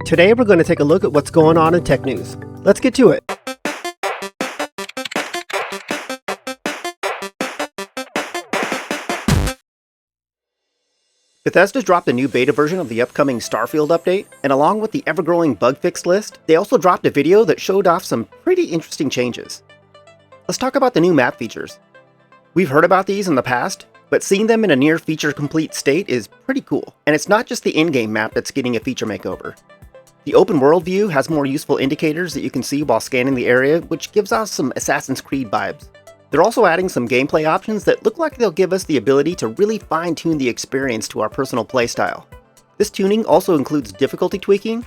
Today we're going to take a look at what's going on in tech news. Let's get to it. Bethesda's dropped a new beta version of the upcoming Starfield update, and along with the ever-growing bug fix list, they also dropped a video that showed off some pretty interesting changes. Let's talk about the new map features. We've heard about these in the past, but seeing them in a near feature-complete state is pretty cool, and it's not just the in-game map that's getting a feature makeover. The open world view has more useful indicators that you can see while scanning the area, which gives off some Assassin's Creed vibes. They're also adding some gameplay options that look like they'll give us the ability to really fine-tune the experience to our personal playstyle. This tuning also includes difficulty tweaking,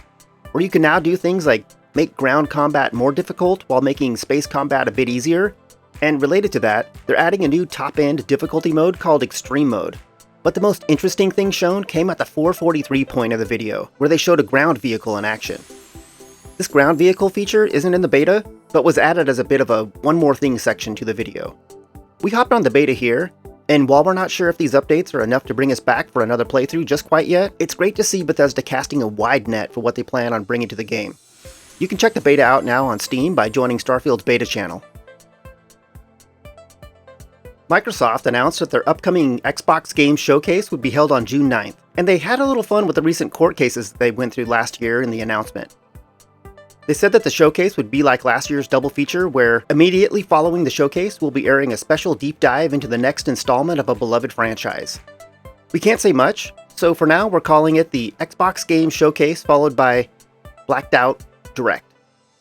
where you can now do things like make ground combat more difficult while making space combat a bit easier, and related to that, they're adding a new top-end difficulty mode called Extreme Mode. But the most interesting thing shown came at the 443 point of the video, where they showed a ground vehicle in action. This ground vehicle feature isn't in the beta, but was added as a bit of a one more thing section to the video. We hopped on the beta here, and while we're not sure if these updates are enough to bring us back for another playthrough just quite yet, it's great to see Bethesda casting a wide net for what they plan on bringing to the game. You can check the beta out now on Steam by joining Starfield's beta channel. Microsoft announced that their upcoming Xbox Game Showcase would be held on June 9th, and they had a little fun with the recent court cases they went through last year in the announcement. They said that the showcase would be like last year's double feature, where immediately following the showcase, we'll be airing a special deep dive into the next installment of a beloved franchise. We can't say much, so for now we're calling it the Xbox Game Showcase followed by Blacked Out Direct.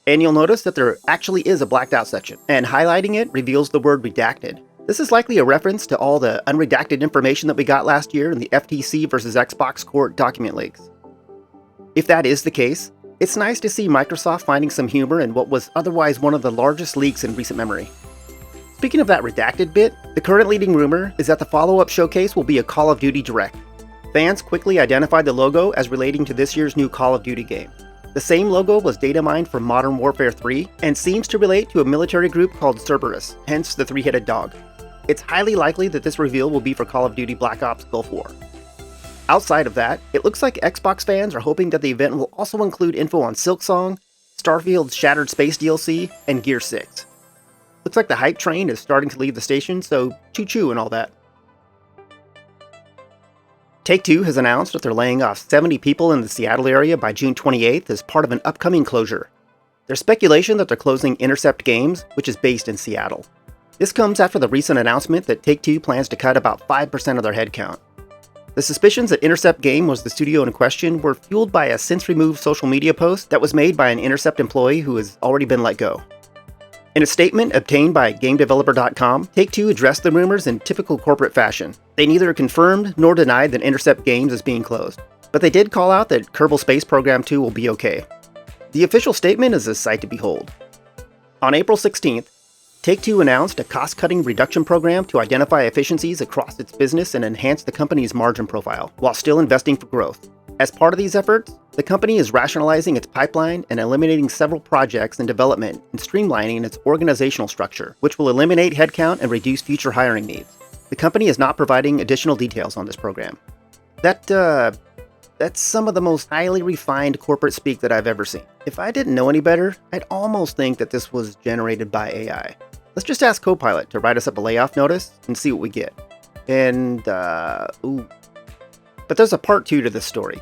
And you'll notice that there actually is a blacked out section, and highlighting it reveals the word redacted. This is likely a reference to all the unredacted information that we got last year in the FTC versus Xbox court document leaks. If that is the case, it's nice to see Microsoft finding some humor in what was otherwise one of the largest leaks in recent memory. Speaking of that redacted bit, the current leading rumor is that the follow-up showcase will be a Call of Duty Direct. Fans quickly identified the logo as relating to this year's new Call of Duty game. The same logo was data mined from Modern Warfare 3 and seems to relate to a military group called Cerberus, hence the three-headed dog. It's highly likely that this reveal will be for Call of Duty Black Ops Gulf War. Outside of that, it looks like Xbox fans are hoping that the event will also include info on Silksong, Starfield's Shattered Space DLC, and Gear 6. Looks like the hype train is starting to leave the station, so choo-choo and all that. Take-Two has announced that they're laying off 70 people in the Seattle area by June 28th as part of an upcoming closure. There's speculation that they're closing Intercept Games, which is based in Seattle. This comes after the recent announcement that Take-Two plans to cut about 5% of their headcount. The suspicions that Intercept Game was the studio in question were fueled by a since-removed social media post that was made by an Intercept employee who has already been let go. In a statement obtained by GameDeveloper.com, Take-Two addressed the rumors in typical corporate fashion. They neither confirmed nor denied that Intercept Games is being closed, but they did call out that Kerbal Space Program 2 will be okay. The official statement is a sight to behold. On April 16th, Take-Two announced a cost-cutting reduction program to identify efficiencies across its business and enhance the company's margin profile, while still investing for growth. As part of these efforts, the company is rationalizing its pipeline and eliminating several projects in development and streamlining its organizational structure, which will eliminate headcount and reduce future hiring needs. The company is not providing additional details on this program. That's some of the most highly refined corporate speak that I've ever seen. If I didn't know any better, I'd almost think that this was generated by AI. Let's just ask Copilot to write us up a layoff notice and see what we get. And, But there's a part 2 to this story.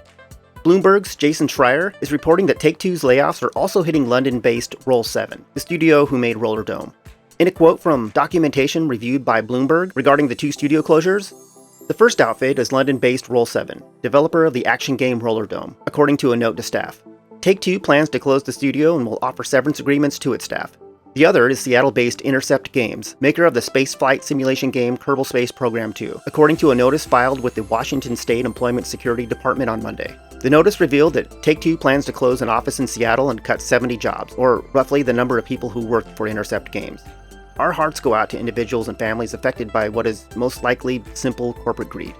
Bloomberg's Jason Schreier is reporting that Take-Two's layoffs are also hitting London-based Roll7, the studio who made Roller Dome. In a quote from documentation reviewed by Bloomberg regarding the 2 studio closures, the first outfit is London-based Roll7, developer of the action game Roller Dome, according to a note to staff. Take-Two plans to close the studio and will offer severance agreements to its staff. The other is Seattle-based Intercept Games, maker of the spaceflight simulation game Kerbal Space Program 2, according to a notice filed with the Washington State Employment Security Department on Monday. The notice revealed that Take-Two plans to close an office in Seattle and cut 70 jobs, or roughly the number of people who worked for Intercept Games. Our hearts go out to individuals and families affected by what is most likely simple corporate greed.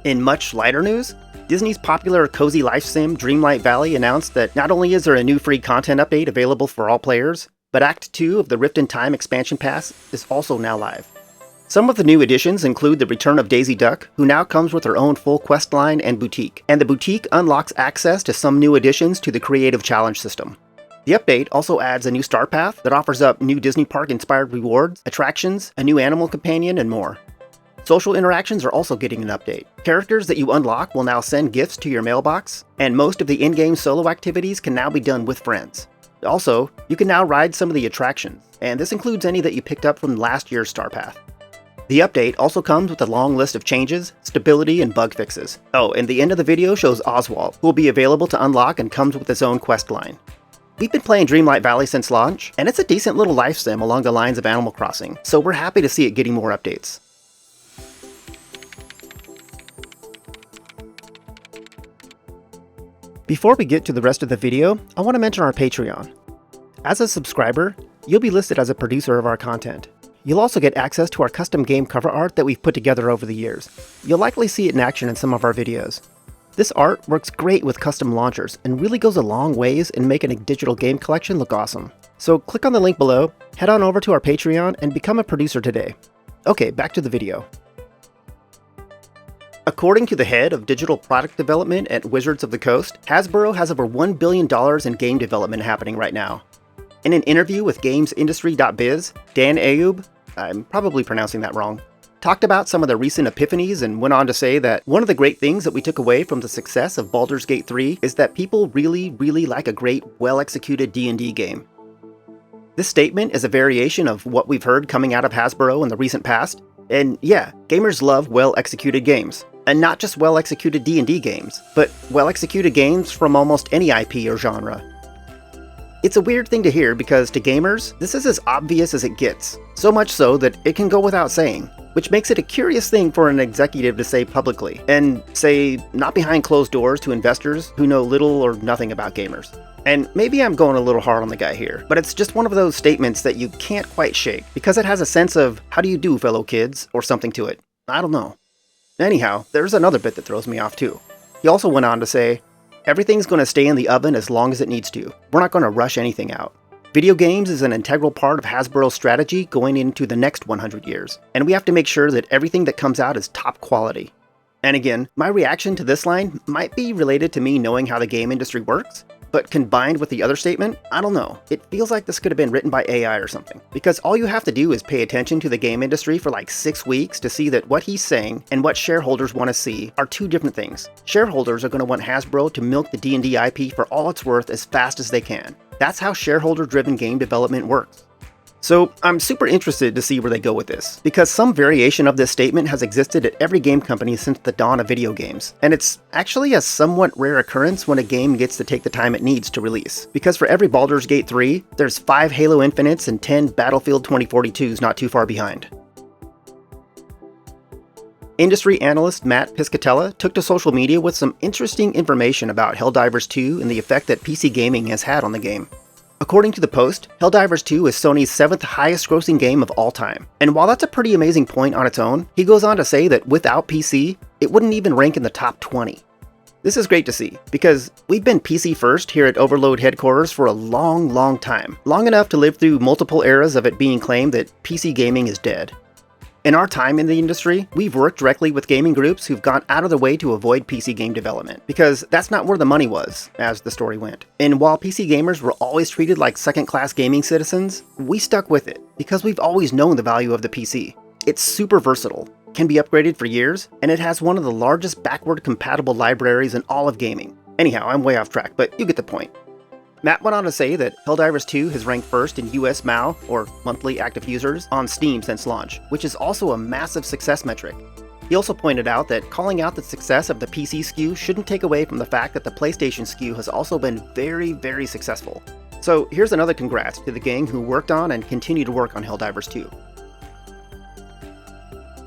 In much lighter news, Disney's popular cozy life sim Dreamlight Valley announced that not only is there a new free content update available for all players, but Act 2 of the Rift in Time expansion pass is also now live. Some of the new additions include the return of Daisy Duck, who now comes with her own full quest line and boutique, and the boutique unlocks access to some new additions to the Creative Challenge system. The update also adds a new Star Path that offers up new Disney Park-inspired rewards, attractions, a new animal companion, and more. Social interactions are also getting an update. Characters that you unlock will now send gifts to your mailbox, and most of the in-game solo activities can now be done with friends. Also, you can now ride some of the attractions, and this includes any that you picked up from last year's Star Path. The update also comes with a long list of changes, stability, and bug fixes. Oh, and the end of the video shows Oswald, who will be available to unlock and comes with its own quest line. We've been playing Dreamlight Valley since launch, and it's a decent little life sim along the lines of Animal Crossing, so we're happy to see it getting more updates. Before we get to the rest of the video, I want to mention our Patreon. As a subscriber, you'll be listed as a producer of our content. You'll also get access to our custom game cover art that we've put together over the years. You'll likely see it in action in some of our videos. This art works great with custom launchers and really goes a long ways in making a digital game collection look awesome. So click on the link below, head on over to our Patreon, and become a producer today. Okay, back to the video. According to the head of digital product development at Wizards of the Coast, Hasbro has over $1 billion in game development happening right now. In an interview with GamesIndustry.biz, Dan Ayub, I'm probably pronouncing that wrong, talked about some of the recent epiphanies and went on to say that one of the great things that we took away from the success of Baldur's Gate 3 is that people really like a great, well-executed D&D game. This statement is a variation of what we've heard coming out of Hasbro in the recent past, and yeah, gamers love well-executed games. And not just well-executed D&D games, but well-executed games from almost any IP or genre. It's a weird thing to hear because to gamers, this is as obvious as it gets, so much so that it can go without saying, which makes it a curious thing for an executive to say publicly, and say not behind closed doors to investors who know little or nothing about gamers. And maybe I'm going a little hard on the guy here, but it's just one of those statements that you can't quite shake, because it has a sense of, how do you do, fellow kids, or something to it. I don't know. Anyhow, there's another bit that throws me off too. He also went on to say, everything's going to stay in the oven as long as it needs to. We're not going to rush anything out. Video games is an integral part of Hasbro's strategy going into the next 100 years, and we have to make sure that everything that comes out is top quality. And again, my reaction to this line might be related to me knowing how the game industry works, but combined with the other statement, I don't know. It feels like this could have been written by AI or something. Because all you have to do is pay attention to the game industry for like 6 weeks to see that what he's saying and what shareholders want to see are two different things. Shareholders are going to want Hasbro to milk the D&D IP for all it's worth as fast as they can. That's how shareholder-driven game development works. So I'm super interested to see where they go with this, because some variation of this statement has existed at every game company since the dawn of video games, and it's actually a somewhat rare occurrence when a game gets to take the time it needs to release, because for every Baldur's Gate 3, there's 5 Halo Infinites and 10 Battlefield 2042s not too far behind. Industry analyst Matt Piscatella took to social media with some interesting information about Helldivers 2 and the effect that PC gaming has had on the game. According to the post, Helldivers 2 is Sony's 7th highest grossing game of all time. And while that's a pretty amazing point on its own, he goes on to say that without PC, it wouldn't even rank in the top 20. This is great to see, because we've been PC first here at Overload headquarters for a long time. Long enough to live through multiple eras of it being claimed that PC gaming is dead. In our time in the industry, we've worked directly with gaming groups who've gone out of their way to avoid PC game development, because that's not where the money was, as the story went. And while PC gamers were always treated like second-class gaming citizens, we stuck with it, because we've always known the value of the PC. It's super versatile, can be upgraded for years, and it has one of the largest backward-compatible libraries in all of gaming. Anyhow, I'm way off track, but you get the point. Matt went on to say that Helldivers 2 has ranked first in US MAU, or monthly active users, on Steam since launch, which is also a massive success metric. He also pointed out that calling out the success of the PC SKU shouldn't take away from the fact that the PlayStation SKU has also been very successful. So here's another congrats to the gang who worked on and continue to work on Helldivers 2.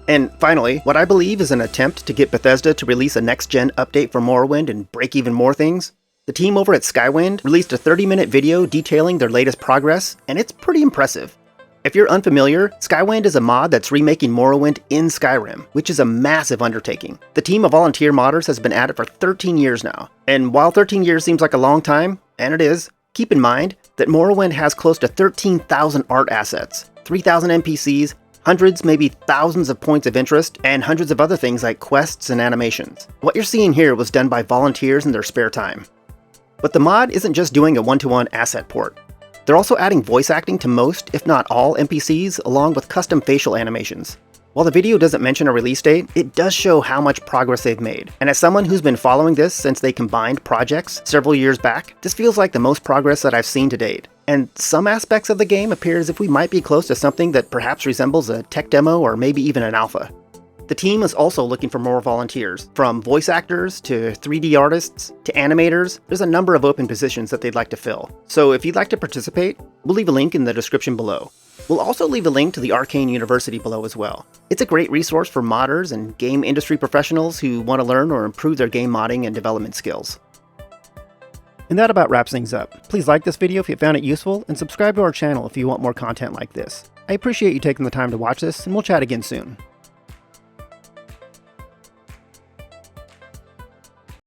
And finally, what I believe is an attempt to get Bethesda to release a next-gen update for Morrowind and break even more things. The team over at Skywind released a 30-minute video detailing their latest progress, and it's pretty impressive. If you're unfamiliar, Skywind is a mod that's remaking Morrowind in Skyrim, which is a massive undertaking. The team of volunteer modders has been at it for 13 years now, and while 13 years seems like a long time, and it is, keep in mind that Morrowind has close to 13,000 art assets, 3,000 NPCs, hundreds, maybe thousands of points of interest, and hundreds of other things like quests and animations. What you're seeing here was done by volunteers in their spare time. But the mod isn't just doing a one-to-one asset port. They're also adding voice acting to most, if not all, NPCs, along with custom facial animations. While the video doesn't mention a release date, it does show how much progress they've made. And as someone who's been following this since they combined projects several years back, this feels like the most progress that I've seen to date. And some aspects of the game appear as if we might be close to something that perhaps resembles a tech demo or maybe even an alpha. The team is also looking for more volunteers. From voice actors to 3D artists to animators, there's a number of open positions that they'd like to fill. So if you'd like to participate, we'll leave a link in the description below. We'll also leave a link to the Arcane University below as well. It's a great resource for modders and game industry professionals who want to learn or improve their game modding and development skills. And that about wraps things up. Please like this video if you found it useful, and subscribe to our channel if you want more content like this. I appreciate you taking the time to watch this, and we'll chat again soon.